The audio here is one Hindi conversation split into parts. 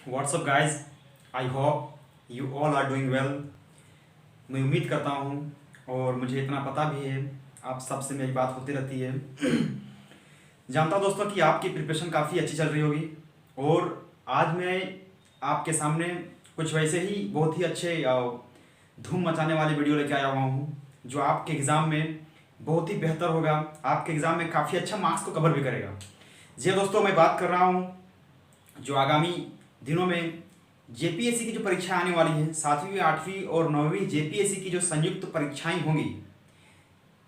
What's up guys? I hope you all are doing well. मैं उम्मीद करता हूँ और मुझे इतना पता भी है आप सबसे मेरी बात होती रहती है। जानता हूँ दोस्तों कि आपकी प्रिपरेशन काफ़ी अच्छी चल रही होगी और आज मैं आपके सामने कुछ वैसे ही बहुत ही अच्छे धूम मचाने वाली वीडियो लेके आया हुआ हूँ जो आपके एग्ज़ाम में बहुत ही बेहतर होगा, आपके एग्ज़ाम में काफ़ी अच्छा मार्क्स को कवर भी करेगा। जी हाँ दोस्तों, मैं बात कर रहा हूँ जो आगामी दिनों में जेपीएससी की जो परीक्षाएं आने वाली हैं, 7वीं 8वीं और 9वीं जेपीएससी की जो संयुक्त परीक्षाएं होंगी,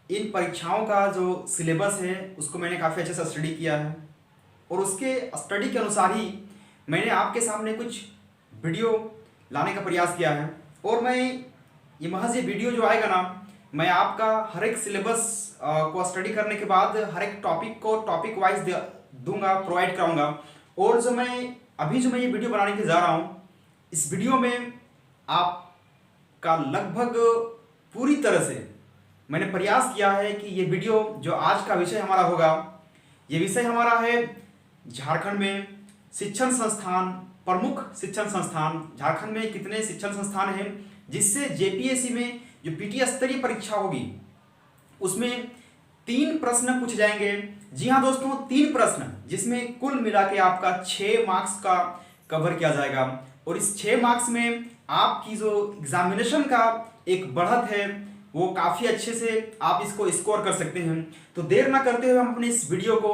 इन परीक्षाओं का जो सिलेबस है उसको मैंने काफ़ी अच्छे से स्टडी किया है और उसके स्टडी के अनुसार ही मैंने आपके सामने कुछ वीडियो लाने का प्रयास किया है। और मैं ये महज ये वीडियो जो आएगा ना, मैं आपका हर एक सिलेबस को स्टडी करने के बाद हर एक टॉपिक को टॉपिक वाइज दूंगा, प्रोवाइड कराऊंगा। और जो मैं ये वीडियो बनाने के जा रहा हूँ, इस वीडियो में आपका लगभग पूरी तरह से मैंने प्रयास किया है कि ये वीडियो जो आज का विषय हमारा होगा, ये विषय हमारा है झारखंड में शिक्षण संस्थान, प्रमुख शिक्षण संस्थान। झारखंड में कितने शिक्षण संस्थान हैं जिससे जेपीएससी में जो पीटी स्तरीय परीक्षा होगी उसमें 3 प्रश्न पूछे जाएंगे। जी हाँ दोस्तों, 3 प्रश्न, जिसमें कुल मिला के आपका 6 मार्क्स का कवर किया जाएगा। और इस 6 मार्क्स में आपकी जो एग्जामिनेशन का एक बढ़त है वो काफ़ी अच्छे से आप इसको स्कोर कर सकते हैं। तो देर ना करते हुए हम अपने इस वीडियो को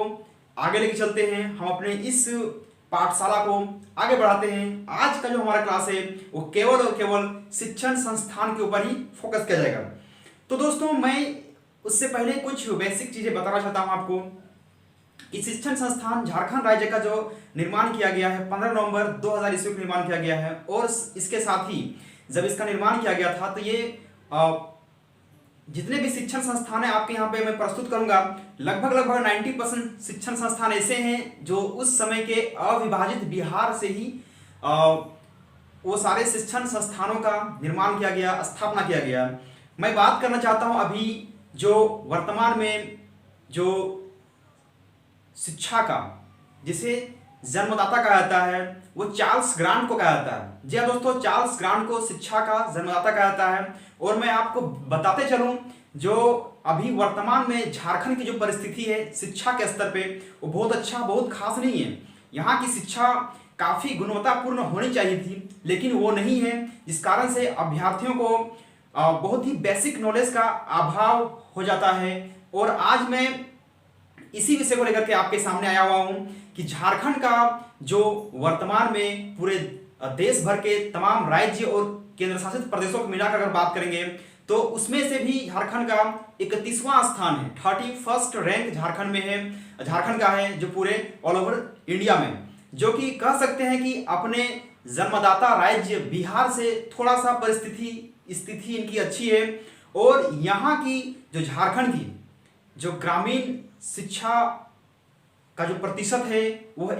आगे लेके चलते हैं, हम अपने इस पाठशाला को आगे बढ़ाते हैं। आज का जो हमारा क्लास है वो केवल और केवल शिक्षण संस्थान के ऊपर ही फोकस किया जाएगा। तो दोस्तों, मैं उससे पहले कुछ बेसिक चीज़ें बताना चाहता हूँ आपको कि शिक्षण संस्थान झारखंड राज्य का जो निर्माण किया गया है 15 नवंबर 2000 ईस्वी को निर्माण किया गया है। और इसके साथ ही जब इसका निर्माण किया गया था तो ये जितने भी शिक्षण संस्थान है आपके यहाँ पे मैं प्रस्तुत करूंगा, लगभग 90% शिक्षण संस्थान ऐसे हैं जो उस समय के अविभाजित बिहार से ही वो सारे शिक्षण संस्थानों का निर्माण किया गया, स्थापना किया गया। मैं बात करना चाहता हूं अभी जो वर्तमान में जो शिक्षा का जिसे जन्मदाता कहा जाता है वो चार्ल्स ग्रांट को कहा जाता है। जी हाँ दोस्तों, चार्ल्स ग्रांट को शिक्षा का जन्मदाता कहा जाता है। और मैं आपको बताते चलूं जो अभी वर्तमान में झारखंड की जो परिस्थिति है शिक्षा के स्तर पे वो बहुत अच्छा, बहुत खास नहीं है। यहाँ की शिक्षा काफ़ी गुणवत्तापूर्ण होनी चाहिए थी लेकिन वो नहीं है, जिस कारण से अभ्यर्थियों को बहुत ही बेसिक नॉलेज का अभाव हो जाता है। और आज मैं इसी विषय को लेकर के आपके सामने आया हुआ हूं कि झारखंड का जो वर्तमान में पूरे देश भर के तमाम राज्य और केंद्र शासित प्रदेशों को मिलाकर अगर बात करेंगे तो उसमें से भी झारखंड का 31वां स्थान है, 31st रैंक झारखंड में है, झारखंड का है जो पूरे ऑल ओवर इंडिया में, जो कि कह सकते हैं कि अपने जन्मदाता राज्य बिहार से थोड़ा सा स्थिति इनकी अच्छी है। और यहाँ की जो झारखंड की जो ग्रामीण शिक्षा का जो प्रतिशत है वह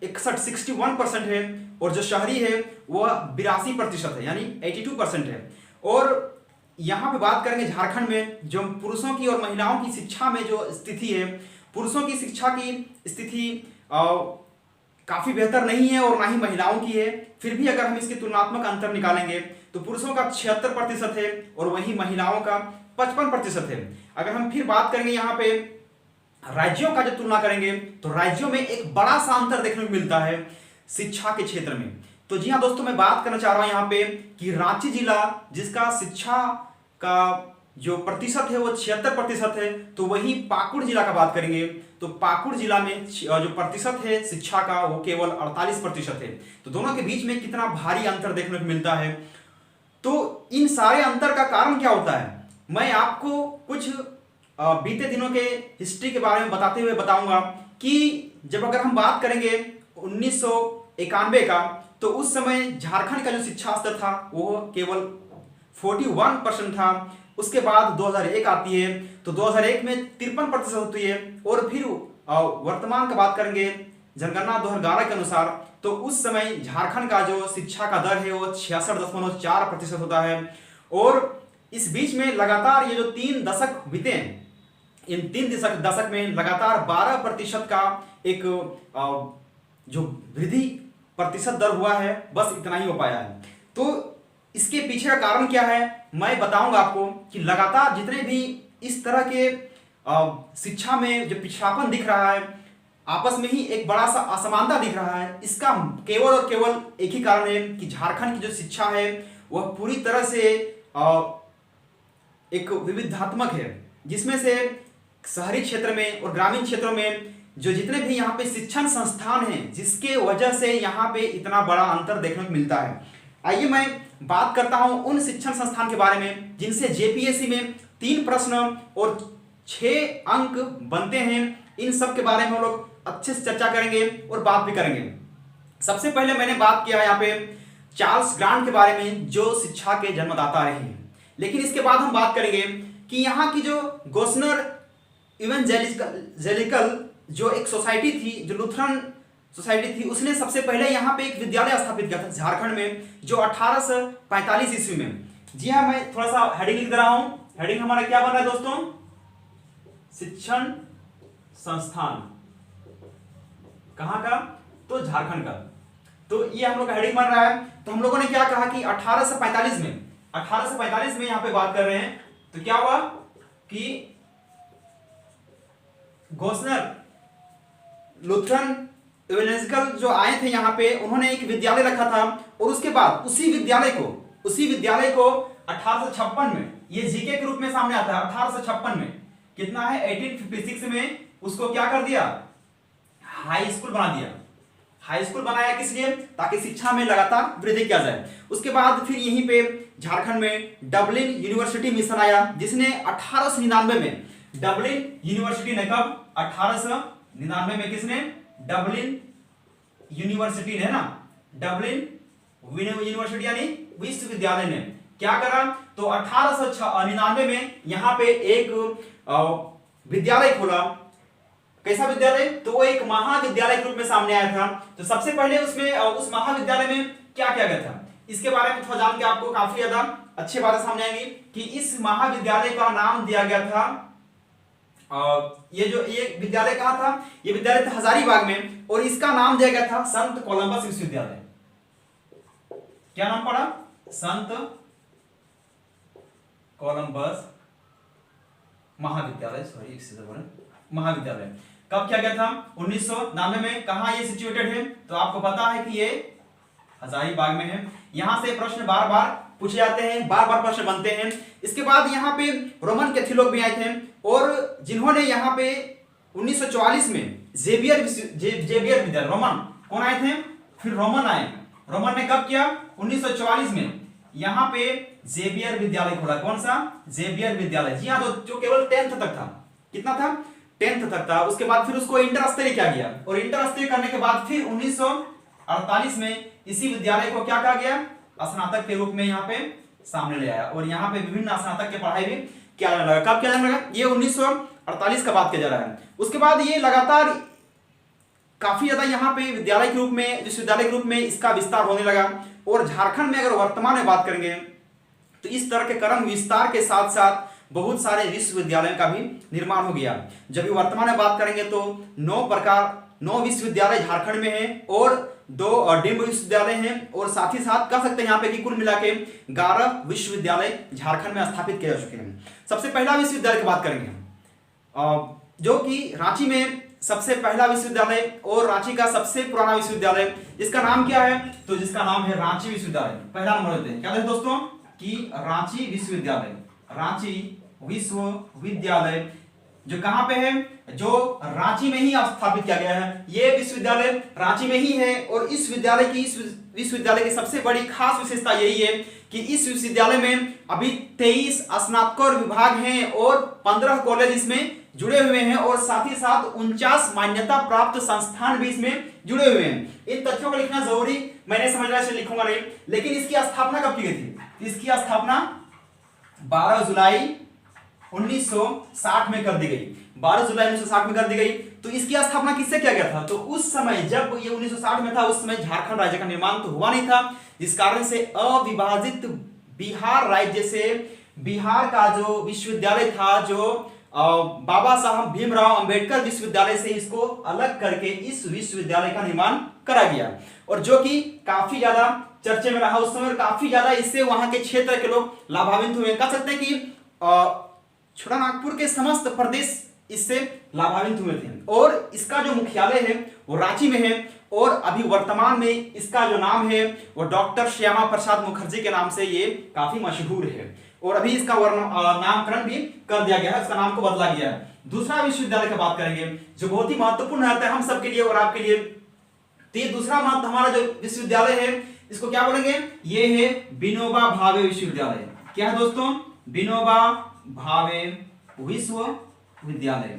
61% है और जो शहरी है वह 82% है, यानी 82% है। और यहाँ पे बात करेंगे झारखंड में जो पुरुषों की और महिलाओं की शिक्षा में जो स्थिति है, पुरुषों की शिक्षा की स्थिति काफ़ी बेहतर नहीं है और ना ही महिलाओं की है। फिर भी अगर हम इसके तुलनात्मक अंतर निकालेंगे तो पुरुषों का 76% है और वहीं महिलाओं का 55% है। अगर हम फिर बात करेंगे यहाँ पे राज्यों का जो तुलना करेंगे तो राज्यों में एक बड़ा सा अंतर देखने को मिलता है शिक्षा के क्षेत्र में। तो जी हाँ दोस्तों, मैं बात करना चाह रहा हूँ यहाँ पे कि रांची जिला जिसका शिक्षा का जो प्रतिशत है वो 76% है, तो वही पाकुड़ जिला का बात करेंगे तो पाकुड़ जिला में जो प्रतिशत है शिक्षा का वो केवल 48% है। तो दोनों के बीच में कितना भारी अंतर देखने को मिलता है। तो इन सारे अंतर का कारण क्या होता है, मैं आपको कुछ बीते दिनों के हिस्ट्री के बारे में बताते हुए बताऊंगा कि जब अगर हम बात करेंगे 1991 का तो उस समय झारखंड का जो शिक्षा स्तर था वो केवल 41% था। उसके बाद 2001 आती है तो 2001 में 53% होती है। और फिर वर्तमान का बात करेंगे जनगणना 2011 के अनुसार तो उस समय झारखंड का जो शिक्षा का दर है वो 66.4% होता है। और इस बीच में लगातार ये जो 3 दशक बीते हैं, इन 3 दशक में लगातार 12% का एक जो वृद्धि प्रतिशत दर हुआ है, बस इतना ही हो पाया है। तो इसके पीछे का कारण क्या है मैं बताऊंगा आपको कि लगातार जितने भी इस तरह के शिक्षा में जो पिछड़ापन दिख रहा है, आपस में ही एक बड़ा सा असमानता दिख रहा है, इसका केवल और केवल एक ही कारण है कि झारखंड की जो शिक्षा है वह पूरी तरह से एक विविधात्मक है, जिसमें से शहरी क्षेत्र में और ग्रामीण क्षेत्रों में जो जितने भी यहाँ पे शिक्षण संस्थान हैं, जिसके वजह से यहाँ पे इतना बड़ा अंतर देखने को मिलता है। आइए मैं बात करता हूँ उन शिक्षण संस्थान के बारे में जिनसे जेपीएससी में 3 प्रश्न और 6 अंक बनते हैं। इन सब के बारे में हम लोग अच्छे से चर्चा करेंगे और बात भी करेंगे। सबसे पहले मैंने बात किया यहाँ पे चार्ल्स ग्रांट के बारे में, जो शिक्षा के जन्मदाता रहे हैं। लेकिन इसके बाद हम बात करेंगे कि यहाँ की जो गोस्नर इवेंजेलिकल जो एक सोसाइटी थी, जो लुथरन सोसाइटी थी, उसने सबसे पहले यहाँ पे एक विद्यालय स्थापित किया था झारखंड में, जो 1845 ईस्वी में। जी हाँ, मैं थोड़ा सा हेडिंग लिख दे रहा हूं। हेडिंग हमारा क्या बन रहा है दोस्तों? शिक्षण संस्थान। कहां का? तो झारखंड का। तो ये हम लोग का हेडिंग बन रहा है। तो हम लोगों ने क्या कहा कि 1845 में यहां पे बात कर रहे हैं। तो क्या हुआ कि गोस्नर लुथरन इवेंजेलिकल जो आए थे यहाँ पे, उन्होंने एक विद्यालय रखा था और उसके बाद उसी विद्यालय को 1856 में, ये जीके के रूप में सामने आता है, 1856 में कितना है 1856 में उसको क्या कर दिया? हाई स्कूल बना दिया। हाई स्कूल बनाया किस लिए? ताकि शिक्षा में लगातार वृद्धि किया जाए। उसके बाद फिर यहीं पे झारखंड में डबलिन यूनिवर्सिटी मिशन आया, जिसने 1899 में डबलिन यूनिवर्सिटी ने, कब? 1899 में किसने? डबलिन यूनिवर्सिटी ने ना, डबलिन यूनिवर्सिटी यानी विश्वविद्यालय ने क्या करा? तो 1899 में यहां पे एक विद्यालय खोला। कैसा विद्यालय? तो वो एक महाविद्यालय के रूप में सामने आया था। तो सबसे पहले उसमें उस महाविद्यालय में क्या किया गया था, इसके बारे में थोड़ा जान के आपको काफी ज्यादा अच्छी बातें सामने आएंगी कि इस महाविद्यालय का नाम दिया गया था, ये विद्यालय कहाँ था? ये विद्यालय था हजारीबाग में, और इसका नाम दिया गया था संत कोलंबस विश्वविद्यालय। क्या नाम पड़ा? संत कोलंबस महाविद्यालय, महाविद्यालय। कब किया गया था? 1999 में। कहा ये सिचुएटेड है? तो आपको पता है कि ये हजारीबाग में है। यहां से प्रश्न बार बार पूछे जाते हैं, बार बार प्रश्न बनते हैं। इसके बाद यहाँ पे रोमन कैथोलिक लोग भी आए थे, और जिन्होंने यहाँ पे 1944 में जेवियर विद्यालय, रोमन कौन आए थे? फिर रोमन आए। रोमन ने कब किया? 1944 में यहाँ पे जेवियर विद्यालय खोला। कौन सा? जेवियर विद्यालय। जी हाँ, जो केवल 10th तक था। कितना था? 10th तक था। उसके बाद फिर उसको इंटर स्तरीय किया गया, और इंटर स्तरीय करने के बाद फिर 1948 में इसी विद्यालय को क्या कहा गया? स्नातक के रूप में यहाँ पे सामने ले आया, और यहाँ पे विभिन्न स्नातक की पढ़ाई भी किया जाने लगा। कब किया जाने लगा? ये 1948 का बात किया जा रहा है। उसके बाद ये लगातार काफी ज्यादा यहाँ पे विद्यालय के रूप में, विश्वविद्यालय के रूप में इसका विस्तार होने लगा। और झारखंड में अगर वर्तमान में बात करेंगे तो इस तरह के क्रम विस्तार के साथ साथ बहुत सारे विश्वविद्यालयों का भी निर्माण हो गया। जब भी वर्तमान में बात करेंगे तो 9 विश्वविद्यालय झारखंड में हैं, और 2 डिम्ड विश्वविद्यालय हैं, और साथ ही साथ कह सकते हैं यहाँ पे कि कुल मिला के 11 विश्वविद्यालय झारखंड में स्थापित किए जा चुके हैं। सबसे पहला विश्वविद्यालय की बात करेंगे जो कि रांची में सबसे पहला विश्वविद्यालय और रांची का सबसे पुराना विश्वविद्यालय, जिसका नाम क्या है? तो जिसका नाम है रांची विश्वविद्यालय। पहला नंबर देते हैं। क्या देते हैं दोस्तों? कि रांची विश्वविद्यालय। रांची विश्वविद्यालय जो कहां पे है? जो रांची में ही स्थापित किया गया है। यह विश्वविद्यालय रांची में ही है, और इस विश्वविद्यालय की सबसे बड़ी खास विशेषता यही है कि इस विश्वविद्यालय में अभी 23 स्नातकोत्तर विभाग हैं, और 15 कॉलेज इसमें जुड़े हुए हैं, और साथ ही साथ 49 मान्यता प्राप्त संस्थान भी इसमें जुड़े हुए हैं। इन तथ्यों को लिखना जरूरी, मैंने समझ रहा है इसलिए लिखूंगा नहीं। लेकिन इसकी स्थापना कब की गई थी? इसकी स्थापना 12 जुलाई 1960 में कर दी गई। 12 जुलाई 1960 में कर दी गई। तो इसकी स्थापना किससे किया गया था? तो उस समय जब ये 1960 में था, उस समय झारखंड राज्य का निर्माण तो हुआ नहीं था, जिस कारण से अविभाजित बिहार राज्य से बिहार का जो विश्वविद्यालय था, जो बाबा साहब भीमराव अंबेडकर विश्वविद्यालय से इसको अलग करके इस विश्वविद्यालय का निर्माण करा गया, और जो कि काफी ज्यादा चर्चे में रहा उस समय, काफी ज्यादा इससे वहां के क्षेत्र के लोग लाभान्वित हुए। कह सकते हैं कि छोटा नागपुर के समस्त प्रदेश इससे लाभान्वित हुए थे। और इसका जो मुख्यालय है वो रांची में है, और अभी वर्तमान में इसका जो नाम है वो डॉक्टर श्यामा प्रसाद मुखर्जी के नाम से ये काफी मशहूर है, और अभी इसका नामकरण भी कर दिया गया है, इसका नाम को बदला गया है। दूसरा विश्वविद्यालय की बात करेंगे जो बहुत ही महत्वपूर्ण रहता है हम सबके लिए और आपके लिए। तो ये दूसरा हमारा जो विश्वविद्यालय है इसको क्या बोलेंगे, ये है विनोबा भावे विश्वविद्यालय। क्या है दोस्तों, विनोबा भावे विश्वविद्यालय।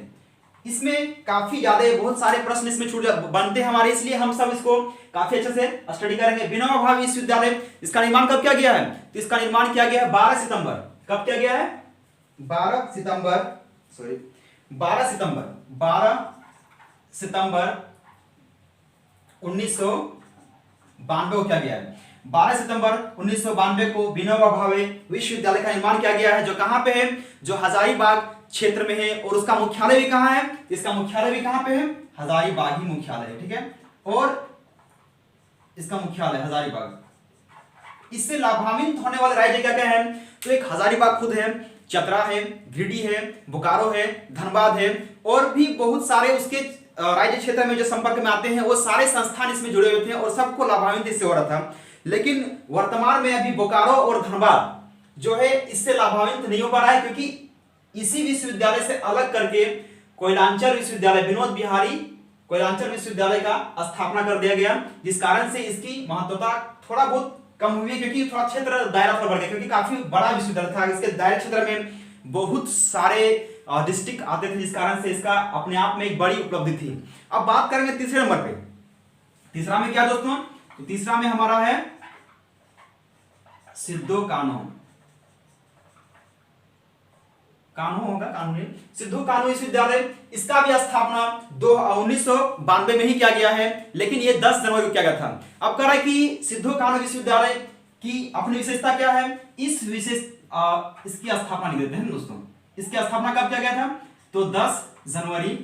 इसमें काफी ज्यादा बहुत सारे प्रश्न इसमें छूट बनते हैं हमारे, इसलिए हम सब इसको काफी अच्छे से स्टडी करेंगे। विनोबा भावे विश्वविद्यालय, इसका निर्माण कब किया गया है, तो इसका निर्माण किया गया है 12 सितंबर। कब किया गया है, 12 सितंबर 1992 किया गया है। 12 सितंबर 1992 को विनोबा भावे विश्वविद्यालय का निर्माण किया गया है, जो कहां पे है, जो हजारीबाग क्षेत्र में है, और उसका मुख्यालय भी कहां है, इसका मुख्यालय भी कहां पे है, हजारीबाग ही मुख्यालय है, ठीक है, और इसका मुख्यालय हजारीबाग। इससे लाभान्वित होने वाले राज्य क्या क्या है, तो एक हजारीबाग खुद है, चतरा है, गिरिडीह है, बोकारो है, धनबाद है, और भी बहुत सारे उसके राज्य क्षेत्र में जो संपर्क में आते हैं वो सारे संस्थान इसमें जुड़े हुए थे, और सबको लाभान्वित इससे हो रहा था। लेकिन वर्तमान में अभी बोकारो और धनबाद जो है इससे लाभान्वित नहीं हो पा रहा है, क्योंकि इसी विश्वविद्यालय से अलग करके कोयलांचल विश्वविद्यालय, विनोद बिहारी कोयलांचल विश्वविद्यालय का स्थापना कर दिया गया, जिस कारण से इसकी महत्वता थोड़ा बहुत कम हुई, क्योंकि थोड़ा क्षेत्र दायरा थोड़ा बढ़ गया, क्योंकि काफी बड़ा विश्वविद्यालय था, इसके दायरा क्षेत्र में बहुत सारे डिस्ट्रिक्ट आते थे, जिस कारण से इसका अपने आप में एक बड़ी उपलब्धि थी। अब बात करेंगे तीसरे नंबर पे। तीसरा में क्या दोस्तों, तो तीसरा में हमारा है सिद्धू कान्हू होगा, कानूनी सिद्धू कान्हू विश्वविद्यालय। इसका भी स्थापना 1992 में ही किया गया है, लेकिन ये 10 जनवरी को किया गया था। अब कह रहा है कि सिद्धू कान्हू विश्वविद्यालय की अपनी विशेषता क्या है, इसकी स्थापना लिख देते हैं दोस्तों। इसकी स्थापना कब किया गया था, तो 10 जनवरी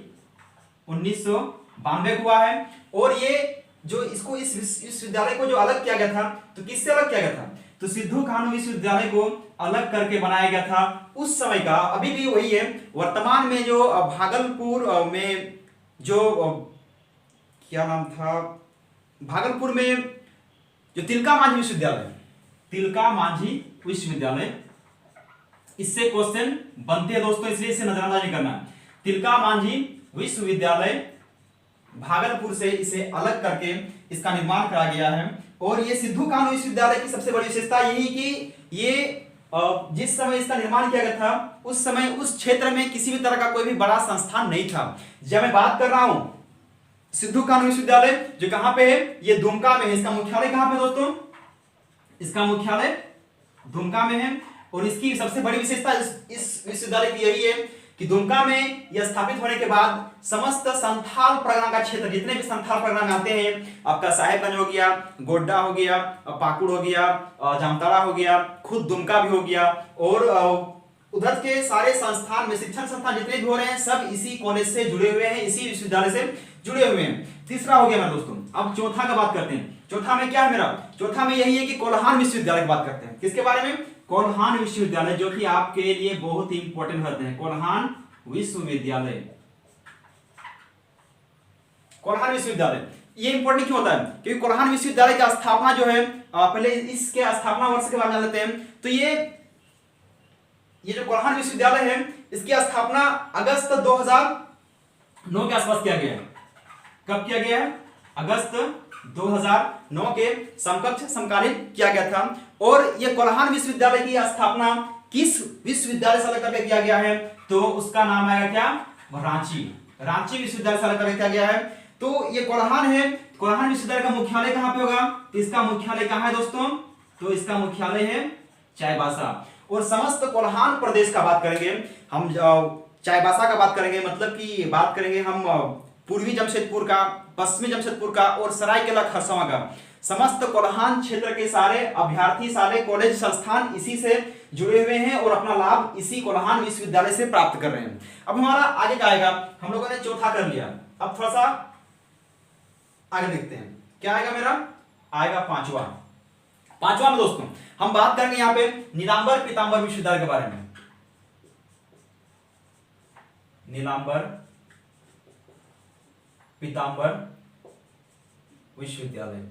1992 हुआ है। और ये जो इसको इस विश्वविद्यालय को जो अलग किया गया था, तो किससे अलग किया गया था, तो सिद्धू कान्हू विश्वविद्यालय को अलग करके बनाया गया था उस समय का, अभी भी वही है। वर्तमान में जो भागलपुर में जो क्या नाम था, भागलपुर में जो तिलका मांझी विश्वविद्यालय, इससे क्वेश्चन बनते हैं दोस्तों, इसलिए इसे नजरअंदाज नहीं करना। तिलका मांझी विश्वविद्यालय भागलपुर से इसे अलग करके इसका निर्माण करा गया है। और ये सिद्धू कान्हू विश्वविद्यालय की सबसे बड़ी विशेषता यही कि ये जिस समय इसका निर्माण किया गया था उस समय उस क्षेत्र में किसी भी तरह का कोई भी बड़ा संस्थान नहीं था। जब मैं बात कर रहा हूं सिद्धू कान्हू विश्वविद्यालय जो कहां पे है, ये दुमका में है। इसका मुख्यालय कहां पे दोस्तों, इसका मुख्यालय दुमका में है। और इसकी सबसे बड़ी विशेषता इस विश्वविद्यालय की यही है कि दुमका में यह स्थापित होने के बाद समस्त संथाल परगना का क्षेत्र, जितने भी संथाल परगना में आते हैं, आपका साहेबगंज हो गया, गोड्डा हो गया, पाकुड़ हो गया, जामताड़ा हो गया, खुद दुमका भी हो गया, और उधर के सारे संस्थान में शिक्षण संस्थान जितने भी हो रहे हैं सब इसी कॉलेज से जुड़े हुए हैं, इसी विश्वविद्यालय से जुड़े हुए हैं। तीसरा हो गया मेरे दोस्तों। अब चौथा का बात करते हैं। चौथा में क्या है मेरा, चौथा में यही है कि कोल्हान विश्वविद्यालय की बात करते हैं। किसके बारे में, कोल्हान विश्वविद्यालय, जो कि आपके लिए बहुत ही इंपॉर्टेंट होते हैं। कोल्हान विश्वविद्यालय, कोल्हान विश्वविद्यालय ये इंपॉर्टेंट क्यों होता है, क्योंकि कोल्हान विश्वविद्यालय की स्थापना जो है, पहले इसके स्थापना वर्ष के बारे में जान लेते हैं। तो ये जो कोल्हान विश्वविद्यालय है इसकी स्थापना अगस्त 2009 के आसपास किया गया है। कब किया गया है, अगस्त 2009 के समकक्ष समकालीन किया गया था। और ये कोल्हान विश्वविद्यालय की स्थापना किस विश्वविद्यालय से अलग करके किया गया है, तो उसका नाम आएगा क्या, रांची विश्वविद्यालय से अलग करके किया गया है। तो ये कोल्हान है, कोल्हान विश्वविद्यालय का मुख्यालय कहां पे होगा, तो इसका मुख्यालय कहां है दोस्तों, तो इसका मुख्यालय है चाईबासा। और समस्त कोल्हान प्रदेश का बात करेंगे हम, चाईबासा का बात करेंगे, मतलब कि बात करेंगे हम पूर्वी जमशेदपुर का, पश्चिमी जमशेदपुर का और सरायकेला खरसावां का, समस्त कोल्हान क्षेत्र के सारे अभ्यर्थी, सारे कॉलेज संस्थान इसी से जुड़े हुए हैं और अपना लाभ इसी कोल्हान विश्वविद्यालय से प्राप्त कर रहे हैं। अब हमारा आगे का आएगा, हम लोगों ने चौथा कर लिया, अब थोड़ा सा आगे देखते हैं क्या आएगा मेरा, आएगा पांचवा। पांचवा में दोस्तों हम बात करेंगे यहाँ पे नीलांबर पीतांबर विश्वविद्यालय के बारे में। नीलांबर पीतांबर विश्वविद्यालय,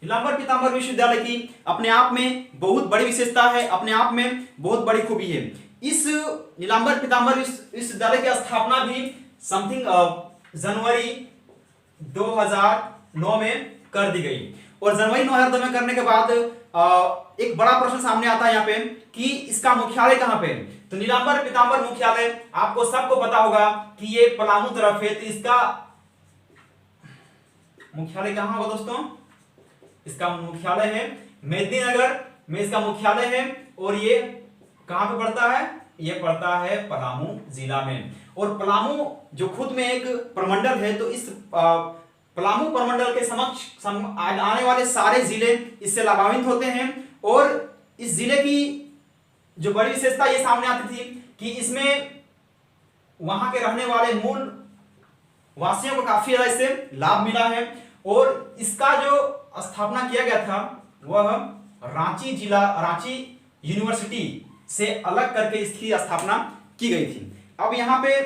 नीलांबर पीतांबर विश्वविद्यालय की अपने आप में बहुत बड़ी विशेषता है, अपने आप में बहुत बड़ी खूबी है। इस नीलांबर पीतांबर विश्वविद्यालय की स्थापना भी समथिंग जनवरी 2009 में कर दी गई। और जनवरी 2002 में करने के बाद एक बड़ा प्रश्न सामने आता है यहाँ पे कि इसका मुख्यालय कहां पे है। तो नीलांबर पीतांबर मुख्यालय आपको सबको पता होगा कि ये पलामू तरफ है, तो इसका मुख्यालय कहां होगा दोस्तों, इसका मुख्यालय है मेदिनीनगर में, इसका मुख्यालय है। और ये कहां पे पड़ता है, ये पड़ता है पलामू जिला में। और पलामू जो खुद में एक प्रमंडल है, तो इस पलामू प्रमंडल के समक्ष आने वाले सारे जिले इससे लाभान्वित होते हैं। और इस जिले की जो बड़ी विशेषता ये सामने आती थी कि इसमें वहां के रहने वाले मूल वासियों को काफी ज्यादा इससे लाभ मिला है। और इसका जो स्थापना किया गया था वह रांची जिला, रांची यूनिवर्सिटी से अलग करके इसकी स्थापना की गई थी। अब यहाँ पे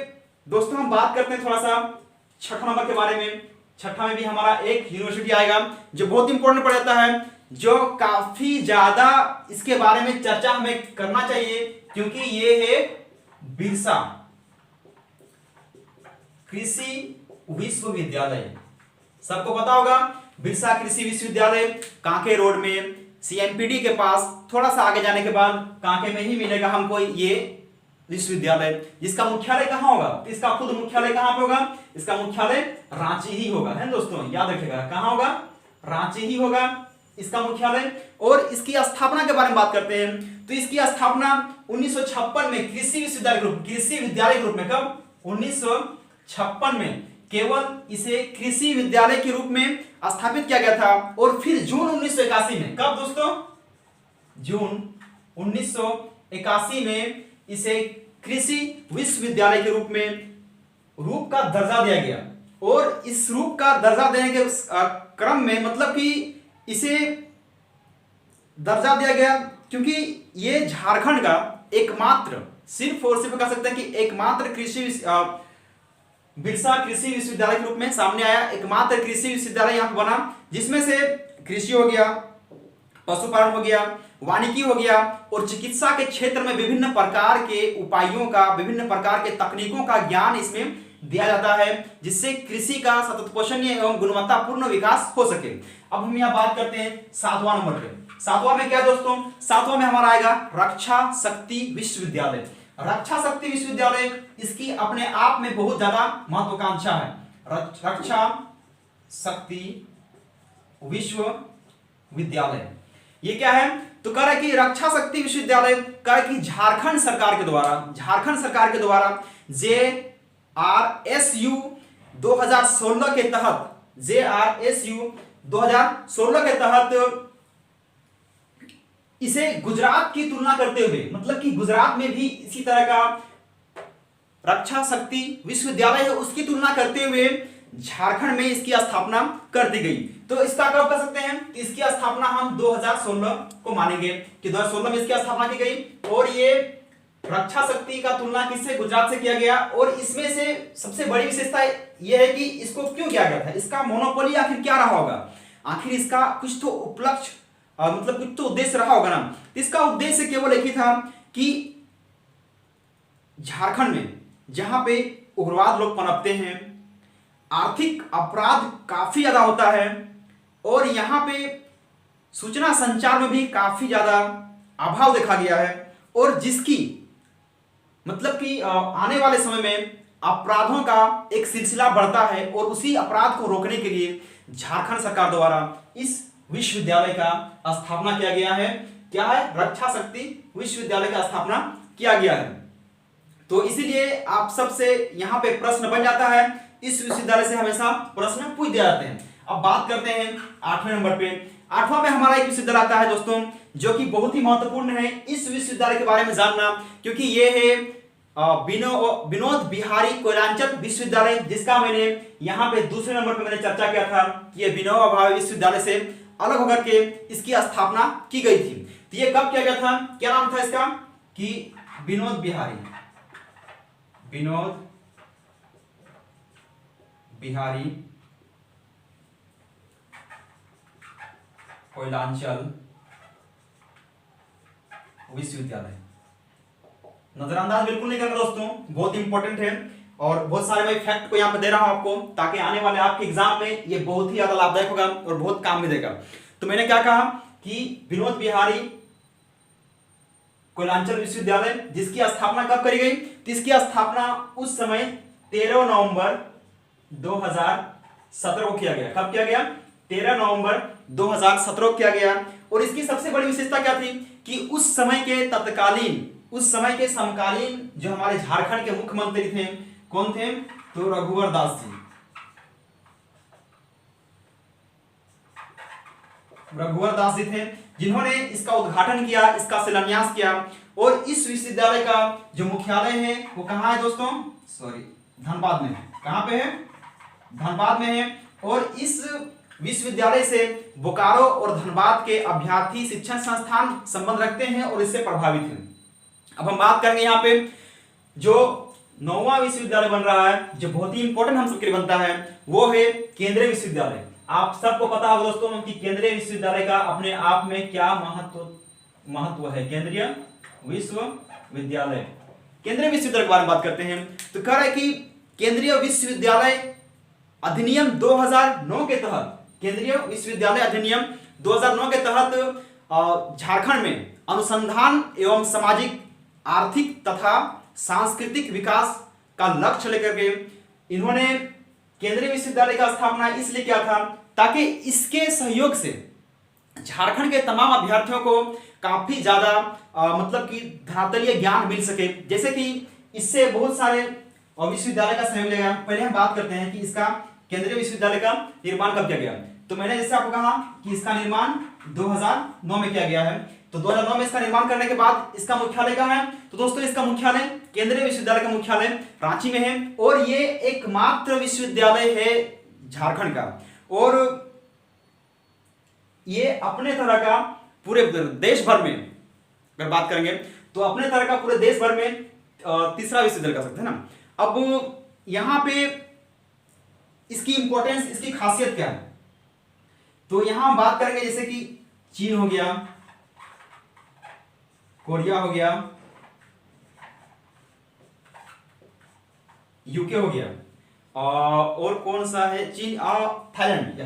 दोस्तों हम बात करते हैं थोड़ा सा छठा नंबर के बारे में। छठा में भी हमारा एक यूनिवर्सिटी आएगा जो बहुत इंपॉर्टेंट पड़ जाता है, जो काफी ज्यादा इसके बारे में चर्चा हमें करना चाहिए, क्योंकि ये है बिरसा कृषि विश्वविद्यालय। सबको पता होगा बिरसा कृषि विश्वविद्यालय कांके रोड में, सीएमपीडी के पास थोड़ा सा आगे जाने के बाद कांके में ही मिलेगा हमको ये विश्वविद्यालय, जिसका मुख्यालय कहां होगा, इसका खुद मुख्यालय कहां पे होगा, इसका मुख्यालय रांची ही होगा, है दोस्तों, याद रखिएगा कहां होगा, रांची ही होगा इसका मुख्यालय। और इसकी स्थापना के बारे में बात करते हैं तो इसकी स्थापना 1956 में कृषि विश्वविद्यालय के रूप, कृषि विद्यालय के रूप में, कब, 1956 में केवल इसे कृषि विद्यालय के रूप में स्थापित किया गया था। और फिर जून 1981 में, कब दोस्तों, जून 1981 में इसे कृषि विश्वविद्यालय के रूप में रूप का दर्जा दिया गया। और इस रूप का दर्जा देने के क्रम में, मतलब कि इसे दर्जा दिया गया क्योंकि ये झारखंड का एकमात्र, सिर्फ और सिर्फ कह सकते हैं कि एकमात्र बिरसा कृषि विश्वविद्यालय के रूप में सामने आया, एकमात्र कृषि विश्वविद्यालय यहां पर बना, जिसमें से कृषि हो गया, पशुपालन हो गया, वानिकी हो गया और चिकित्सा के क्षेत्र में विभिन्न प्रकार के उपायों का, विभिन्न प्रकार के तकनीकों का ज्ञान इसमें दिया जाता है, जिससे कृषि का सतत पोषणीय एवं गुणवत्तापूर्ण विकास हो सके। अब हम यहाँ बात करते हैं 7वां नंबर पे। 7वां में क्या है दोस्तों, 7वां में हमारा आएगा रक्षा शक्ति विश्वविद्यालय। रक्षा शक्ति विश्वविद्यालय, इसकी अपने आप में बहुत ज्यादा महत्वाकांक्षा है। रक्षा शक्ति विश्वविद्यालय ये क्या है, तो कह रहा है कि रक्षा शक्ति विश्वविद्यालय कह रहा है कि झारखंड सरकार के द्वारा JRSU 2016 के तहत, JRSU 2016 के तहत इसे गुजरात की तुलना करते हुए, मतलब कि गुजरात में भी इसी तरह का रक्षा शक्ति विश्वविद्यालय है, उसकी तुलना करते हुए झारखंड में इसकी स्थापना कर दी गई। तो इसका कब कर सकते हैं, इसकी स्थापना हम 2016 को मानेंगे कि 2016 में इसकी स्थापना की गई। और ये रक्षा शक्ति का तुलना किससे, गुजरात से किया गया। और इसमें से सबसे बड़ी विशेषता यह है कि इसको क्यों किया गया था, इसका मोनोपोली आखिर क्या रहा होगा, आखिर इसका कुछ तो उपलक्ष्य, मतलब कुछ तो उद्देश्य रहा होगा ना। इसका उद्देश्य केवल एक ही था कि झारखंड में जहां पे उग्रवाद लोग पनपते हैं, आर्थिक अपराध काफी ज्यादा होता है और यहां पे सूचना संचार में भी काफी ज्यादा अभाव देखा गया है, और जिसकी मतलब कि आने वाले समय में अपराधों का एक सिलसिला बढ़ता है, और उसी अपराध को रोकने के लिए झारखंड सरकार द्वारा इस विश्वविद्यालय का स्थापना किया गया है। क्या है, रक्षा शक्ति विश्वविद्यालय का स्थापना किया गया है। तो इसीलिए आप सबसे यहां पे प्रश्न बन जाता है, इस विश्वविद्यालय से हमेशा प्रश्न पूछ दिए जाते हैं। अब बात करते हैं 8वें नंबर पे। 8वां में हमारा एक विश्वविद्यालय आता है दोस्तों, जो कि बहुत ही महत्वपूर्ण है इस विश्वविद्यालय के बारे में जानना, क्योंकि ये है विनोद बिहारी कोयलांचल विश्वविद्यालय, जिसका मैंने यहाँ पे दूसरे नंबर पे मैंने चर्चा किया था कि ये विनोबा भावे विश्वविद्यालय से अलग होकर के इसकी स्थापना की गई थी। तो ये कब किया गया था, क्या नाम था इसका, कि विनोद बिहारी कोयलांचल विश्वविद्यालय। नजरअंदाज बिल्कुल नहीं करना दोस्तों, बहुत इंपॉर्टेंट है और बहुत सारे मैं फैक्ट को यहाँ पे दे रहा हूं आपको, ताकि आने वाले आपके एग्जाम में ये बहुत ही ज्यादा लाभदायक होगा और बहुत काम में देगा। तो मैंने क्या कहा कि विनोद बिहारी कोयलांचल विश्वविद्यालय, जिसकी स्थापना कब करी गई, तो इसकी स्थापना उस समय 13 नवंबर 2017 को किया गया। कब किया गया, 13 नवंबर 2017 को किया गया। और इसकी सबसे बड़ी विशेषता क्या थी कि उस समय के समकालीन जो हमारे झारखंड के मुख्यमंत्री थे, कौन थे, तो रघुवर दास जी थे, जिन्होंने इसका उद्घाटन किया, इसका शिलान्यास किया। और इस विश्वविद्यालय का जो मुख्यालय है वो कहाँ है दोस्तों, धनबाद में है। कहाँ पे है, धनबाद में है। और इस विश्वविद्यालय से बोकारो और धनबाद के अभ्यर्थी शिक्षण संस्थान संबंध रखते हैं और इससे प्रभावित हैं। अब हम बात करेंगे यहाँ पे जो 9वां विश्वविद्यालय बन रहा है, जो बहुत ही इंपॉर्टेंट हम सबके लिए बनता है, वो है केंद्रीय विश्वविद्यालय। आप सबको पता होगा दोस्तों कि केंद्रीय विश्वविद्यालय का अपने आप में क्या महत्व है। केंद्रीय विश्वविद्यालय, केंद्रीय विश्वविद्यालय के बारे में बात करते हैं तो कह रहा है कि केंद्रीय विश्वविद्यालय अधिनियम 2009 के तहत, केंद्रीय विश्वविद्यालय अधिनियम 2009 के तहत झारखंड में अनुसंधान एवं सामाजिक, आर्थिक तथा सांस्कृतिक विकास का लक्ष्य लेकर के इन्होंने केंद्रीय विश्वविद्यालय का स्थापना इसलिए किया था ताकि इसके सहयोग से झारखंड के तमाम अभ्यर्थियों को काफी ज्यादा मतलब कि धरातलीय ज्ञान मिल सके। जैसे कि इससे बहुत सारे विश्वविद्यालय का सहयोग लेगा। पहले हम बात करते हैं कि इसका केंद्रीय विश्वविद्यालय का निर्माण कब किया गया। तो मैंने जैसे आपको कहा कि इसका निर्माण 2009 में किया गया है। तो 2009 में इसका निर्माण करने के बाद इसका मुख्यालय कहाँ है, तो दोस्तों इसका मुख्यालय, केंद्रीय विश्वविद्यालय का मुख्यालय रांची में है। और ये एकमात्र विश्वविद्यालय है झारखंड का, और ये अपने तरह का पूरे देश भर में अगर बात करेंगे तो अपने तरह का पूरे देश भर में तीसरा विश्वविद्यालय कर सकते हैं ना। अब यहां पे इसकी इंपॉर्टेंस, इसकी खासियत क्या है, तो यहां हम बात करेंगे जैसे कि चीन हो गया, कोरिया हो गया, यूके हो गया, और कौन सा है, चीन, थाईलैंड,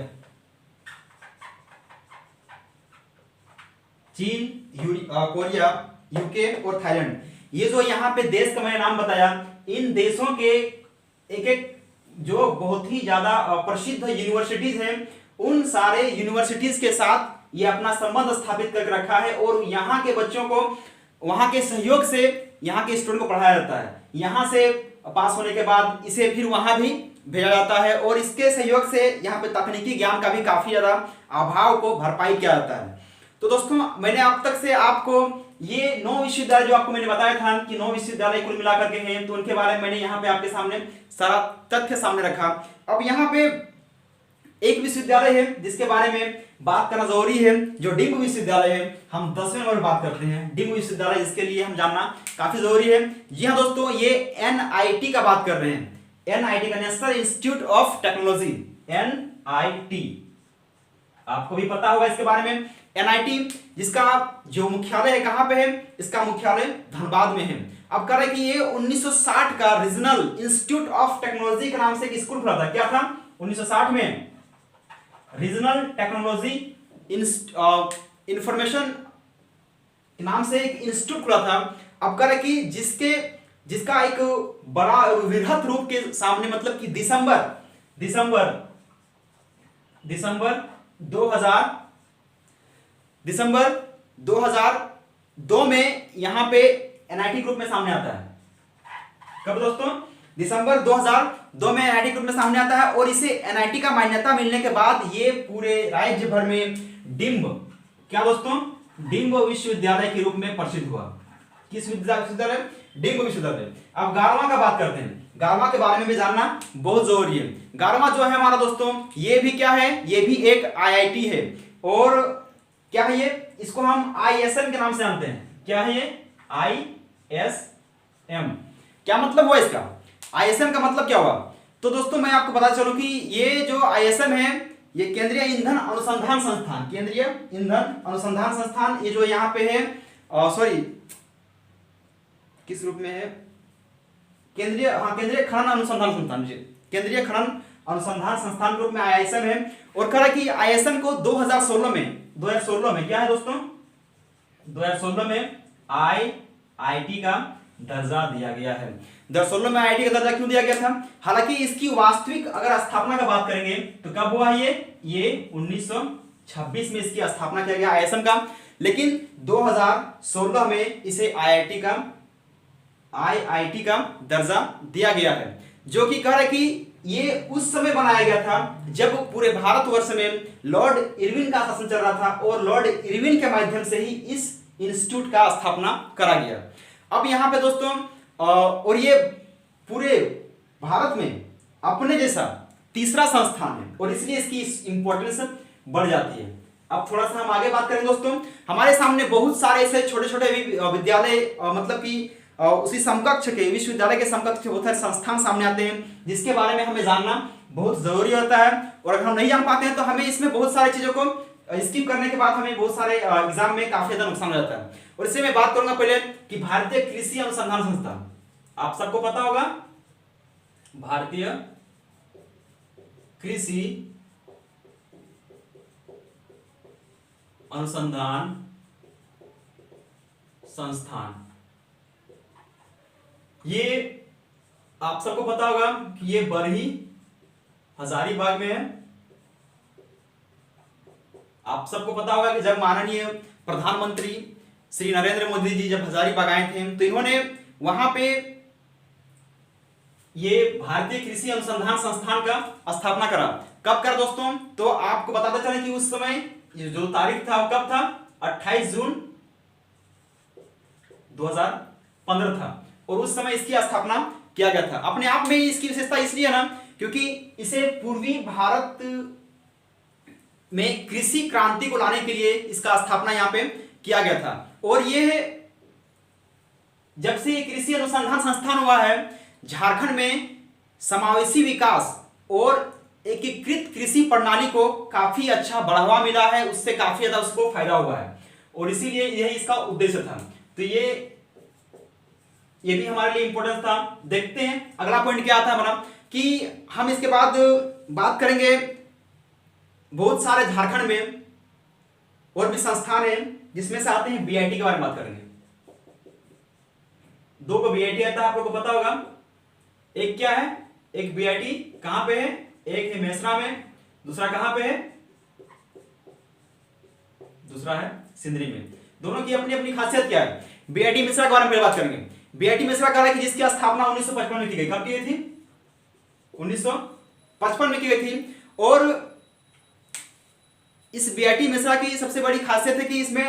कोरिया, यूके और थाईलैंड, ये जो यहाँ पे देश का मैंने नाम बताया, इन देशों के एक एक जो बहुत ही ज्यादा प्रसिद्ध यूनिवर्सिटीज हैं, उन सारे यूनिवर्सिटीज के साथ ये अपना संबंध स्थापित करके रखा है। और यहाँ के बच्चों को वहां के सहयोग से यहाँ के स्टूडेंट को पढ़ाया जाता है। यहाँ से पास होने के बाद इसे फिर वहां भी भेजा जाता है, और इसके सहयोग से यहाँ पे तकनीकी ज्ञान का भी काफी ज्यादा अभाव को भरपाई किया जाता है। तो दोस्तों मैंने अब तक से आपको ये 9 विश्वविद्यालय जो आपको मैंने बताया था कि 9 विश्वविद्यालय कुल मिलाकर के हैं, तो उनके बारे में मैंने यहाँ पे आपके सामने सारा तथ्य सामने रखा। अब यहाँ पे एक विश्वविद्यालय है जिसके बारे में बात करना जरूरी है, जो डिम्ब विश्वविद्यालय है। हम 10वें नंबर बात करते हैं डिम्ब विश्वविद्यालय, जिसके लिए हम जानना काफी जरूरी है। जी हाँ दोस्तों, ये एनआईटी का बात कर रहे हैं, एनआईटी का national institute of technology, NIT, आपको भी पता होगा इसके बारे में। एनआईटी जिसका जो मुख्यालय है कहां पे है, इसका मुख्यालय धनबाद में है। अब कह रहे हैं कि ये 1960 का रीजनल इंस्टीट्यूट ऑफ टेक्नोलॉजी के नाम से एक स्कूल खुला था। क्या था 1960 में, रीजनल टेक्नोलॉजी इंफॉर्मेशन के नाम से एक इंस्टीट्यूट खुला था। अब कह रहे कि जिसका एक बड़ा वृहत रूप के सामने, मतलब कि दिसंबर 2002 में यहां पे एनआईटी ग्रुप में सामने आता है। कब दोस्तों, दिसंबर 2 में एनआईटी के रूप में सामने आता है और इसे एनआईटी का मान्यता मिलने के बाद ये पूरे राज्य भर में डिम्ब, क्या दोस्तों, डिम्ब विश्वविद्यालय के रूप में प्रसिद्ध हुआ। किस विश्वविद्यालय? डिम्ब विश्वविद्यालय। अब गारवा का बात करते हैं। गारवा के बारे में भी जानना बहुत जरूरी है। गारवा जो है हमारा दोस्तों, ये भी क्या है, ये भी एक आईआईटी है। और क्या है ये, इसको हम आईएसएम के नाम से जानते हैं। क्या है ये? आईएसएम। क्या मतलब हुआ इसका? आईएसएम का मतलब क्या हुआ? तो दोस्तों मैं आपको बता चलूं कि ये जो आईएसएम है, ये केंद्रीय ईंधन अनुसंधान संस्थान, केंद्रीय ईंधन अनुसंधान संस्थान, ये जो यहाँ पे है, सॉरी किस रूप में है, केंद्रीय खनन अनुसंधान संस्थान, केंद्रीय खनन अनुसंधान संस्थान के रूप में आईएसएम है। और कह रहा कि आईएसएम को 2016 में क्या है दोस्तों, 2016 में आईआईटी का दर्जा दिया गया है। 2016 में आईआईटी का दर्जा क्यों दिया गया था? हालांकि इसकी वास्तविक अगर स्थापना का बात करेंगे तो कब हुआ ये 1926 में इसकी स्थापना किया गया आईएसएम का। लेकिन 2016 में इसे आईआईटी का दर्जा दिया गया है, जो कि कह रहा है कि ये उस समय बनाया गया था जब पूरे भारतवर्ष में लॉर्ड इरविन का शासन चल रहा था और लॉर्ड इरविन के माध्यम से ही इस इंस्टीट्यूट का स्थापना करा गया। अब यहाँ पे दोस्तों और ये पूरे भारत में अपने जैसा तीसरा संस्थान है और इसलिए इसकी इंपॉर्टेंस बढ़ जाती है। अब थोड़ा सा हम आगे बात करें दोस्तों, हमारे सामने बहुत सारे ऐसे छोटे छोटे विद्यालय मतलब कि उसी समकक्ष के विश्वविद्यालय के समकक्ष बहुत सारे संस्थान सामने आते हैं, जिसके बारे में हमें जानना बहुत जरूरी होता है। और अगर हम नहीं जान पाते हैं तो हमें इसमें बहुत सारी चीजों को स्किप करने के बाद हमें बहुत सारे एग्जाम में काफी ज्यादा नुकसान हो जाता है। और इससे मैं बात करूंगा पहले कि भारतीय कृषि अनुसंधान संस्थान, आप सबको पता होगा भारतीय कृषि अनुसंधान संस्थान, ये आप सबको पता होगा कि ये बरही हजारीबाग में है। आप सबको पता होगा कि जब माननीय प्रधानमंत्री श्री नरेंद्र मोदी जी जब हजारीबाग आए थे तो इन्होंने वहां पे ये भारतीय कृषि अनुसंधान संस्थान का स्थापना करा। कब करा दोस्तों? तो आपको बताते चले कि उस समय जो तारीख था वो कब था, 28 जून 2015 था और उस समय इसकी स्थापना किया गया था। अपने आप में इसकी विशेषता इसलिए है ना क्योंकि इसे पूर्वी भारत में कृषि क्रांति को लाने के लिए इसका स्थापना यहां पे किया गया था। और ये जब से कृषि अनुसंधान संस्थान हुआ है, झारखंड में समावेशी विकास और एकीकृत कृषि प्रणाली को काफी अच्छा बढ़ावा मिला है, उससे काफी ज्यादा उसको फायदा हुआ है और इसीलिए यही इसका उद्देश्य था। तो ये भी हमारे लिए इंपॉर्टेंट था। देखते हैं अगला पॉइंट क्या आता है हमारा, कि हम इसके बाद बात करेंगे बहुत सारे झारखंड में और भी संस्थान हैं जिसमें से आते हैं बीआईटी के बारे में बात करेंगे। 2 को बीआईटी आता है, आप लोगों को पता होगा। एक क्या है, एक बीआईटी कहां पे है, एक है मेसरा में, दूसरा कहां पे है, दूसरा है सिंदरी में। दोनों की अपनी अपनी खासियत क्या है। बीआईटी मेसरा के बारे में पहले बात करेंगे। बीआईटी मेसरा कह रहा है कि जिसकी स्थापना 1955 में की गई। कब की गई थी? 1955 में की गई थी। और इस बीआईटी मेसरा की सबसे बड़ी खासियत है कि इसमें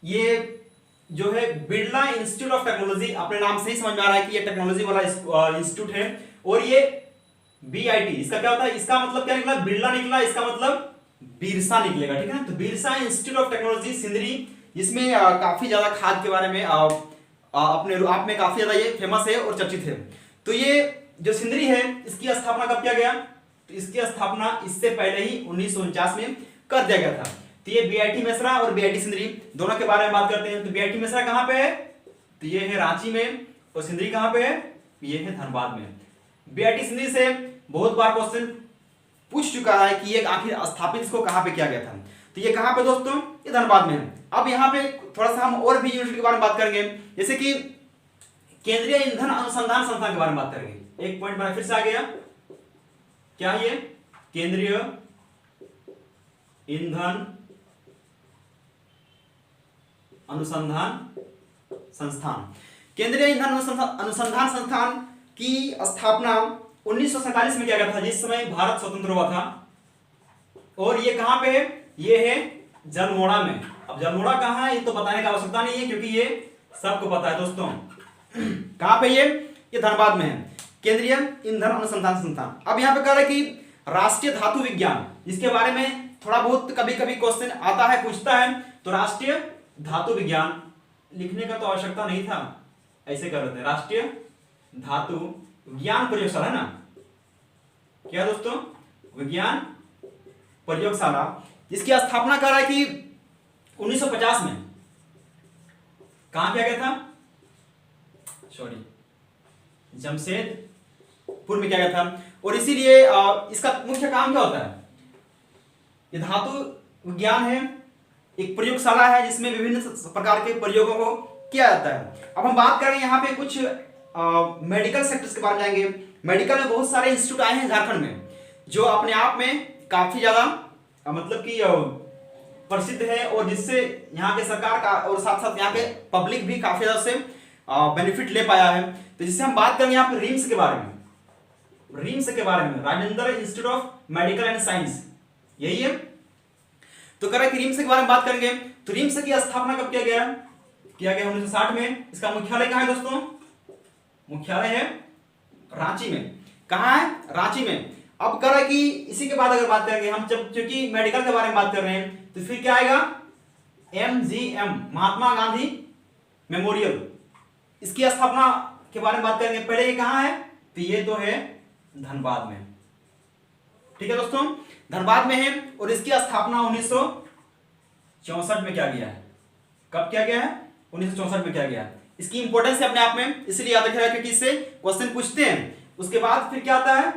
ये जो है बिरला इंस्टीट्यूट ऑफ टेक्नोलॉजी, अपने नाम से ही समझ में आ रहा है कि ये टेक्नोलॉजी वाला इंस्टीट्यूट है। और ये बीआईटी, इसका क्या होता है, इसका मतलब क्या निकला, बिरला निकला, इसका मतलब बिरसा निकलेगा, ठीक है ना। तो Birsa institute of technology Sindri, जिसमें काफी ज्यादा खाद के बारे में अपने आप में काफी ज्यादा ये फेमस है और चर्चित है। तो ये जो सिंदरी है इसकी स्थापना कब किया गया? तो इसकी स्थापना इससे पहले ही 1949 में कर दिया गया था। तो ये बीआईटी मेसरा और बीआईटी सिंदरी दोनों के बारे में बात करते हैं। तो बीआईटी मेसरा कहां पे है? तो ये है रांची में। और सिंदरी कहां पे है? ये है धनबाद में। बीआईटी सिंदरी से बहुत बार क्वेश्चन पूछ चुका है कि ये आखिर स्थापित इसको कहां पे किया गया था। तो ये कहां पे दोस्तों? ये धनबाद में है। अब यहाँ पे थोड़ा सा हम और भी यूनिवर्सिटी के बारे में बात करेंगे, जैसे कि केंद्रीय ईंधन अनुसंधान संस्थान के बारे में बात करेंगे। एक पॉइंट फिर से आ गया, क्या ये? केंद्रीय ईंधन अनुसंधान संस्थान। केंद्रीय ईंधन अनुसंधान संस्थान की स्थापना 1947 में किया गया था, जिस समय भारत स्वतंत्र हुआ था। और ये कहां पे है? ये है जलमोड़ा में। अब जलमोड़ा कहां है ये तो बताने की आवश्यकता नहीं है, क्योंकि ये सबको पता है दोस्तों। कहां पे ये धनबाद में है, केंद्रीय ईंधन अनुसंधान संस्थान। अब यहां पे कह रहा है कि राष्ट्रीय धातु विज्ञान, जिसके बारे में थोड़ा बहुत कभी कभी क्वेश्चन आता है, पूछता है। तो राष्ट्रीय धातु विज्ञान लिखने का तो आवश्यकता नहीं था, ऐसे कर रहे थे, राष्ट्रीय धातु विज्ञान प्रयोगशाला है ना, क्या दोस्तों, विज्ञान प्रयोगशाला, जिसकी स्थापना कर रहा है कि 1950 में कहां किया गया था, सॉरी जमशेदपुर में किया गया था। और इसीलिए इसका मुख्य काम क्या होता है, ये धातु विज्ञान है, एक प्रयोगशाला है जिसमें विभिन्न प्रकार के प्रयोगों को किया जाता है। अब हम बात करें यहाँ पे कुछ मेडिकल सेक्टर्स के बारे में जाएंगे। मेडिकल में बहुत सारे इंस्टीट्यूट आए हैं झारखंड में, जो अपने आप में काफी ज्यादा मतलब कि प्रसिद्ध है, और जिससे यहाँ के सरकार का और साथ साथ यहाँ के पब्लिक भी काफी ज्यादा से बेनिफिट ले पाया है। तो जिससे हम बात करेंगे यहाँ पे रिम्स के बारे में, रिम्स के बारे में, Rajendra institute of medical and science, यही है। तो कह रहा है कि रिम्स के बारे में बात करेंगे। तो रिम्स की स्थापना कब किया गया? 1960 में। इसका मुख्यालय कहां है दोस्तों? मुख्यालय है रांची में। कहां है? रांची में। अब कह रहा है कि इसी के बाद अगर बात करेंगे हम, जब क्योंकि मेडिकल के बारे में बात कर रहे हैं, तो फिर क्या आएगा? MGM, महात्मा गांधी मेमोरियल, इसकी स्थापना के बारे में बात करेंगे। पहले ये कहां है? तो ये तो है धनबाद में, ठीक है दोस्तों, धनबाद में है। और इसकी स्थापना 1964 में किया गया है। कब किया गया है? 1964 में किया गया है। इसकी इंपॉर्टेंस है अपने आप में, इसलिए याद रखिएगा क्योंकि इससे क्वेश्चन पूछते हैं। उसके बाद फिर क्या आता है?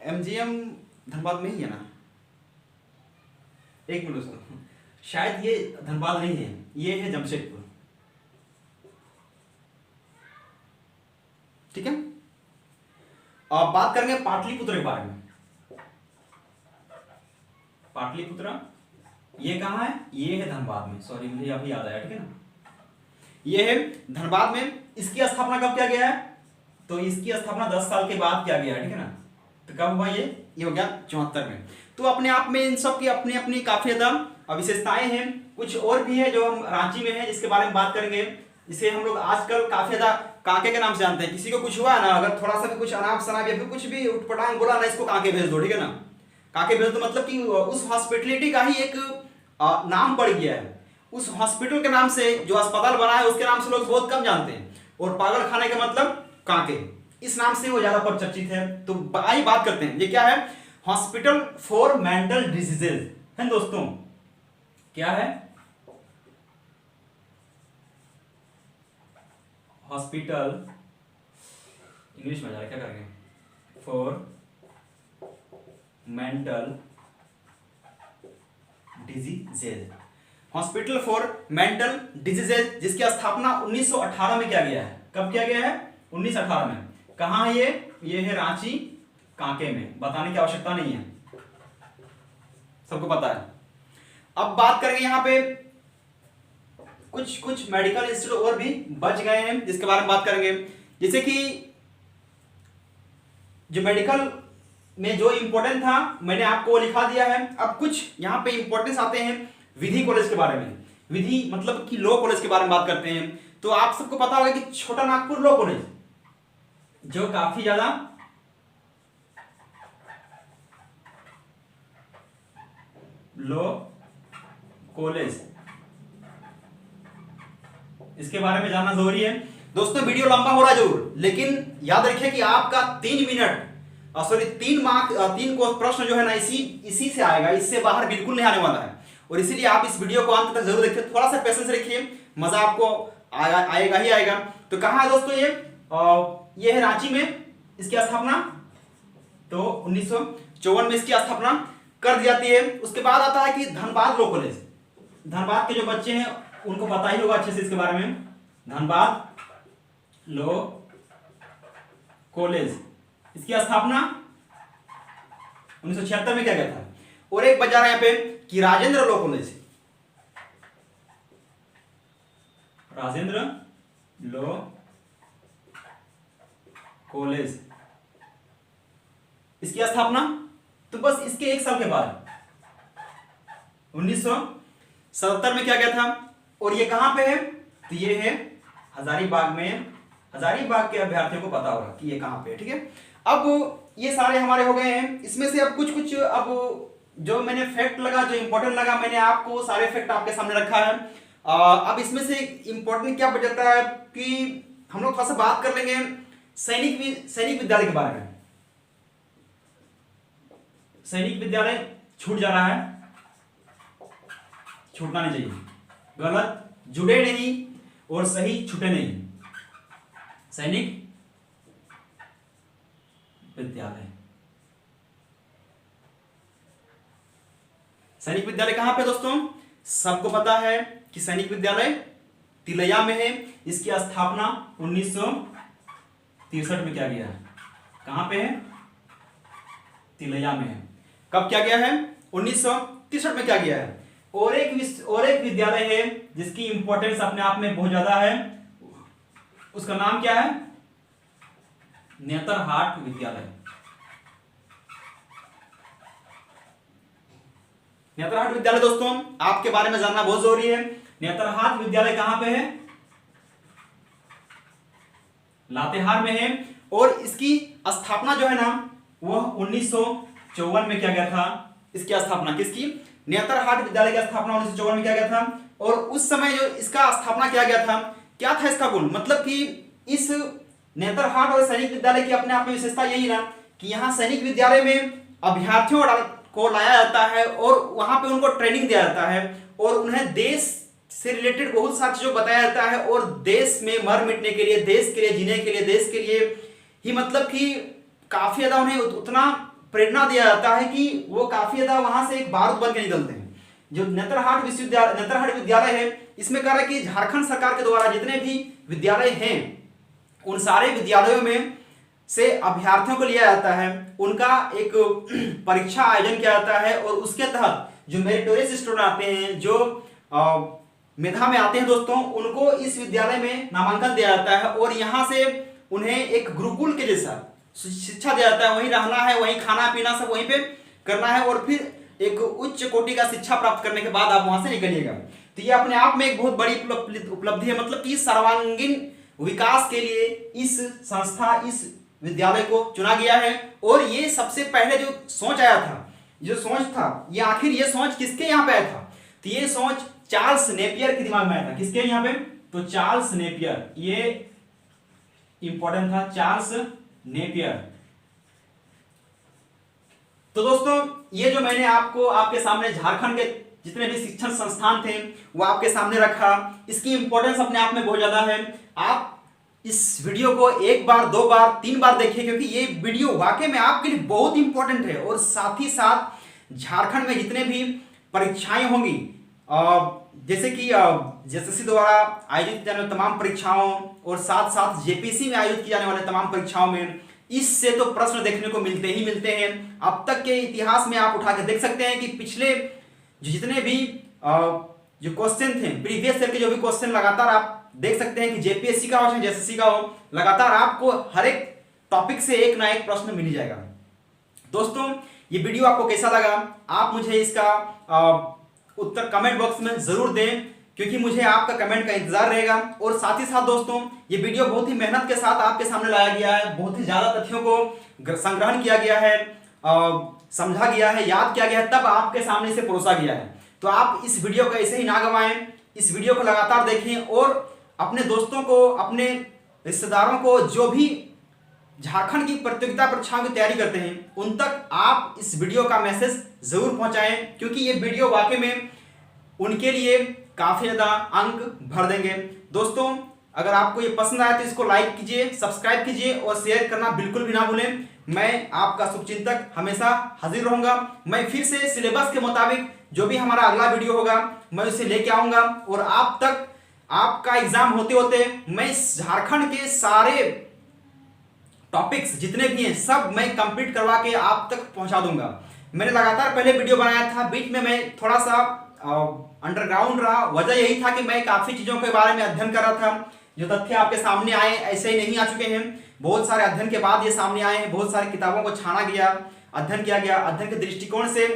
MGM धनबाद में ही है ना, एक मिनट दोस्तों, शायद ये धनबाद नहीं है, ये है जमशेदपुर, ठीक है। अब बात करेंगे पाटलिपुत्र के बारे में। पाटलिपुत्र ये कहां है? ये है धनबाद में, सॉरी मुझे अभी याद आया, ठीक है ना, ये है धनबाद में। इसकी स्थापना कब किया गया है? तो इसकी स्थापना 10 साल के बाद किया गया है, ठीक है ना। तो कब हुआ ये हो गया 74 में। तो अपने आप में इन सब की अपनी अपनी काफी ज्यादा विशेषताएं हैं। कुछ और भी है जो हम रांची में है, जिसके बारे में बात करेंगे। इसे हम लोग आजकल काफी ज्यादा कांके के नाम से जानते हैं। किसी को कुछ हुआ है ना, अगर थोड़ा सा भी कुछ अनाप शनाप या फिर कुछ भी उठपटांग बोला ना, इसको कांके भेज दो, ठीक है ना। कांके भेज दो मतलब कि उस हॉस्पिटलिटी का ही एक नाम पड़ गया है। उस हॉस्पिटल के नाम से, जो अस्पताल बना है उसके नाम से लोग बहुत कम जानते हैं। और पागल खाने का मतलब कांके, इस नाम से वो ज्यादा परिचित है। तो आइए बात करते हैं, ये क्या है? हॉस्पिटल फॉर मेंटल डिजीजेज है दोस्तों। क्या है? हॉस्पिटल, इंग्लिश में जा रहा है, क्या करेंगे? For mental diseases, hospital for mental diseases, जिसकी स्थापना 1918 में किया गया है। कब किया गया है? 1918 में। कहां है ये है रांची, कांके में, बताने की आवश्यकता नहीं है, सबको पता है। अब बात करेंगे यहां पे कुछ मेडिकल इंस्टीट्यूट और भी बच गए हैं, जिसके बारे में बात करेंगे। जैसे कि जो मेडिकल में जो इंपॉर्टेंट था मैंने आपको वो लिखा दिया है। अब कुछ यहां पे इंपॉर्टेंस आते हैं विधि कॉलेज के बारे में। विधि मतलब कि लॉ कॉलेज के बारे में बात करते हैं। तो आप सबको पता होगा कि छोटा नागपुर लॉ कॉलेज, जो काफी ज्यादा लॉ कॉलेज, इसके बारे में जानना जरूरी है दोस्तों। वीडियो लंबा हो रहा है जरूर, लेकिन याद रखिए कि आपका 3 मिनट सॉरी 3 मार्क 3 को प्रश्न जो है ना इसी से आएगा, इससे बाहर बिल्कुल नहीं आने वाला है। और इसीलिए आप इस वीडियो को अंत तक जरूर देखिए, थोड़ा सा पेशेंस रखिए, मजा आपको आएगा ही आएगा। तो कहां है दोस्तों ये है रांची में इसकी स्थापना। तो 1954 में इसकी स्थापना कर दी जाती है। उसके बाद आता है कि धनबाद लॉ कॉलेज। धनबाद के जो बच्चे हैं उनको पता ही होगा अच्छे से इसके बारे में। धनबाद लॉ कॉलेज, इसकी स्थापना 1976 में किया गया था। और एक बचा है यहां पे कि Rajendra law college, Rajendra law college, इसकी स्थापना तो बस इसके एक साल के बाद 1977 में किया गया था। और ये कहां पे है? तो ये है हजारीबाग में। हजारीबाग के अभ्यर्थियों को पता होगा कि ये कहां पे है, ठीक है। अब ये सारे हमारे हो गए हैं। इसमें से अब कुछ अब जो मैंने फैक्ट लगा, जो इंपॉर्टेंट लगा, मैंने आपको सारे फैक्ट आपके सामने रखा है। अब इसमें से इंपॉर्टेंट क्या बचता है कि हम लोग थोड़ा सा बात कर लेंगे सैनिक विद्यालय के बारे में। सैनिक विद्यालय छूट जा रहा है, छूटना नहीं चाहिए। गलत, जुड़े नहीं और सही, छूटे नहीं। सैनिक विद्यालय, सैनिक विद्यालय कहां पे दोस्तों? सबको पता है कि सैनिक विद्यालय तिलैया में है। इसकी स्थापना 1963 में किया गया है। कहां पे है? तिलैया में है। कब क्या गया है? 1963 में क्या गया है। और एक विद्यालय है जिसकी इंपॉर्टेंस अपने आप में बहुत ज्यादा है, उसका नाम क्या है? नेतरहाट विद्यालय। नेतरहाट विद्यालय दोस्तों आपके बारे में जानना बहुत जरूरी है। नेतरहाट विद्यालय कहां पे है? लातेहार में है। और इसकी स्थापना जो है ना वह 1954 में किया गया था। इसकी स्थापना किसकी? नेतरहाट विद्यालय की स्थापना 1954 में किया गया था। और उस समय जो इसका स्थापना किया गया था, क्या था इसका गुण? मतलब कि इस नेतरहाट और सैनिक विद्यालय की अपने आप में विशेषता यही ना कि यहाँ सैनिक विद्यालय में अभ्यर्थियों को लाया जाता है और वहां पे उनको ट्रेनिंग दिया जाता है और उन्हें देश से रिलेटेड बहुत सारी चीजों को बताया जाता है। और देश में मर मिटने के लिए, देश के लिए जीने के लिए, देश के लिए ही मतलब कि काफी ज्यादा उन्हें उतना प्रेरणा दिया जाता है कि वो काफी ज्यादा वहां से एक बारूद बन के निकलते हैं। जो नेतरहाट विद्यालय है, इसमें कह रहा है कि झारखंड सरकार के द्वारा जितने भी विद्यालय हैं उन सारे विद्यालयों में से अभ्यर्थियों को लिया जाता है, उनका एक परीक्षा आयोजन किया जाता है और उसके तहत जो मेरिटोरियस स्टूडेंट आते हैं, जो मेधा में आते हैं दोस्तों, उनको इस विद्यालय में नामांकन दिया जाता है और यहाँ से उन्हें एक गुरुकुल के जैसा शिक्षा दिया जाता है। वहीं रहना है, वहीं खाना पीना सब वहीं पे करना है और फिर एक उच्च कोटि का शिक्षा प्राप्त करने के बाद आप वहां से निकलिएगा। तो ये अपने आप में एक बहुत बड़ी उपलब्धि है। मतलब कि सर्वांगीण विकास के लिए इस संस्था, इस विद्यालय को चुना गया है। और ये सबसे पहले जो सोच आया था, ये आखिर ये सोच किसके यहाँ पे आया था? तो ये सोच चार्ल्स नेपियर के दिमाग में आया था। किसके यहाँ पे? तो चार्ल्स नेपियर, ये इंपॉर्टेंट था, चार्ल्स नेपियर। तो दोस्तों ये जो मैंने आपके सामने झारखंड के जितने भी शिक्षण संस्थान थे वो आपके सामने रखा, इसकी इंपॉर्टेंस अपने आप में बहुत ज्यादा है। आप इस वीडियो को एक बार, दो बार, तीन बार देखिए क्योंकि ये वीडियो वाकई में आपके लिए बहुत इंपॉर्टेंट है। और साथ ही साथ झारखंड में जितने भी परीक्षाएं होंगी, जैसे कि जेएसएससी द्वारा आयोजित की जाने वाली तमाम परीक्षाओं और साथ साथ जेपीसी में आयोजित की जाने वाले तमाम परीक्षाओं में इससे तो प्रश्न देखने को मिलते ही मिलते हैं। अब तक के इतिहास में आप उठा के देख सकते हैं कि पिछले जितने भी जो क्वेश्चन थे, प्रीवियस ईयर के जो भी क्वेश्चन लगातार आप देख सकते हैं कि जेपीएससी का हो चाहे जेएसएससी का हो, लगातार आपको हर एक टॉपिक से एक ना एक प्रश्न मिल जाएगा। दोस्तों ये वीडियो आपको कैसा लगा? आप मुझे इसका उत्तर कमेंट बॉक्स में जरूर दें क्योंकि मुझे आपका कमेंट का इंतजार रहेगा। और साथ ही साथ दोस्तों ये वीडियो बहुत ही मेहनत के साथ आपके सामने लाया गया है, बहुत ही ज्यादा तथ्यों को संग्रहण किया गया है, समझा गया है, याद किया गया है, तब आपके सामने से परोसा गया है। तो आप इस वीडियो को ऐसे ही ना गंवाएं, इस वीडियो को लगातार देखें और अपने दोस्तों को, अपने रिश्तेदारों को जो भी झारखंड की प्रतियोगिता परीक्षाओं की तैयारी करते हैं उन तक आप इस वीडियो का मैसेज जरूर पहुंचाएं क्योंकि ये वीडियो वाकई में उनके लिए काफी ज्यादा अंक भर देंगे। दोस्तों अगर आपको ये पसंद आया तो इसको लाइक कीजिए, सब्सक्राइब कीजिए और शेयर करना बिल्कुल भी ना भूलें। मैं आपका शुभचिंतक हमेशा हाजिर रहूंगा। मैं फिर से सिलेबस के मुताबिक जो भी हमारा अगला वीडियो होगा मैं उसे लेके आऊंगा और आप तक आपका एग्जाम होते होते मैं झारखंड के सारे टॉपिक्स जितने भी हैं सब मैं कंप्लीट करवा के आप तक पहुंचा दूंगा। मैंने लगातार पहले वीडियो बनाया था, बीच में मैं थोड़ा सा अंडरग्राउंड रहा। वजह यही था कि मैं काफी चीजों के बारे में अध्ययन कर रहा था। जो तथ्य आपके सामने आए ऐसे ही नहीं आ चुके हैं बहुत सारे अध्ययन के बाद ये सामने आए हैं, बहुत सारी किताबों को छाना गया, अध्ययन किया गया। अध्ययन के दृष्टिकोण से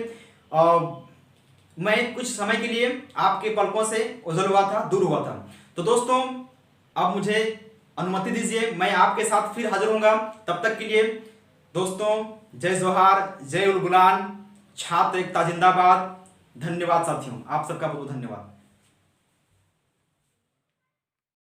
मैं कुछ समय के लिए आपके पलकों से ओझल हुआ था, दूर हुआ था। तो दोस्तों अब मुझे अनुमति दीजिए, मैं आपके साथ फिर हाजिर होऊंगा। तब तक के लिए दोस्तों जय जोहार, जय उल गुलान, छात्र एकता जिंदाबाद। धन्यवाद साथियों, आप सबका बहुत धन्यवाद।